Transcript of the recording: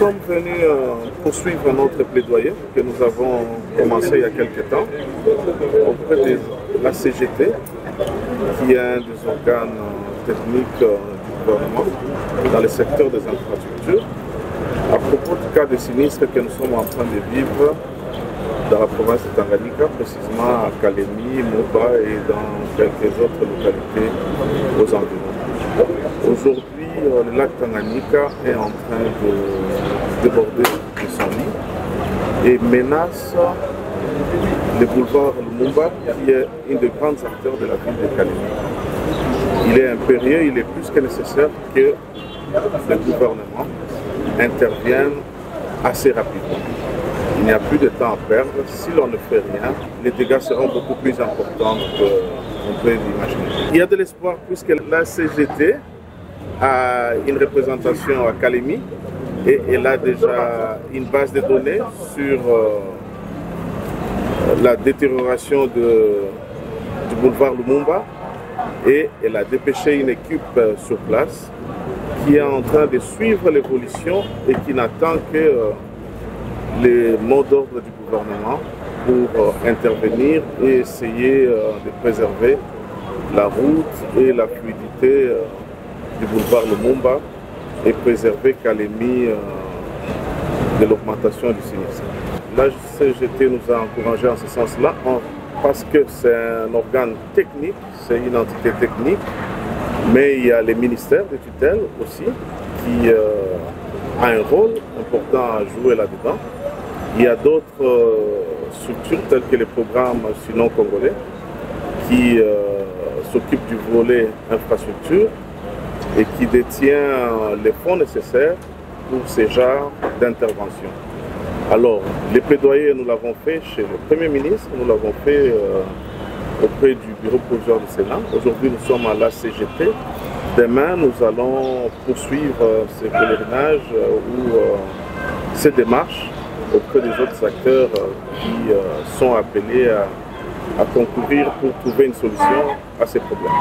sommes venus poursuivre notre plaidoyer que nous avons commencé il y a quelques temps auprès de la CGT, qui est un des organes techniques du gouvernement dans le secteur des infrastructures, à propos du cas de sinistre que nous sommes en train de vivre dans la province de Tanganyika, précisément à Kalemi, Moba et dans quelques autres localités aux environs. Aujourd'hui, le lac Tanganyika est en train de déborder de son lit et menace le boulevard Lumumba, qui est une des grandes artères de la ville de Kalemi. Il est impérieux, il est plus que nécessaire que le gouvernement intervienne assez rapidement. Il n'y a plus de temps à perdre. Si l'on ne fait rien, les dégâts seront beaucoup plus importants qu'on peut l'imaginer. Il y a de l'espoir puisque la CGT a une représentation à Kalemi et elle a déjà une base de données sur la détérioration du boulevard Lumumba, et elle a dépêché une équipe sur place qui est en train de suivre l'évolution et qui n'attend que les mots d'ordre du gouvernement pour intervenir et essayer de préserver la route et la fluidité du boulevard Lumumba et préserver Kalemi de l'augmentation du sinistre. La CGT nous a encouragés en ce sens-là parce que c'est un organe technique, c'est une entité technique, mais il y a les ministères de tutelle aussi qui a un rôle important à jouer là-dedans. Il y a d'autres structures telles que les programmes sinon congolais qui s'occupent du volet infrastructure et qui détient les fonds nécessaires pour ce genre d'intervention. Alors, les plaidoyers, nous l'avons fait chez le Premier ministre, nous l'avons fait auprès du bureau provisoire du Sénat. Aujourd'hui, nous sommes à la CGT. Demain, nous allons poursuivre ces pèlerinages ou ces démarches auprès des autres acteurs qui sont appelés à concourir pour trouver une solution à ces problèmes.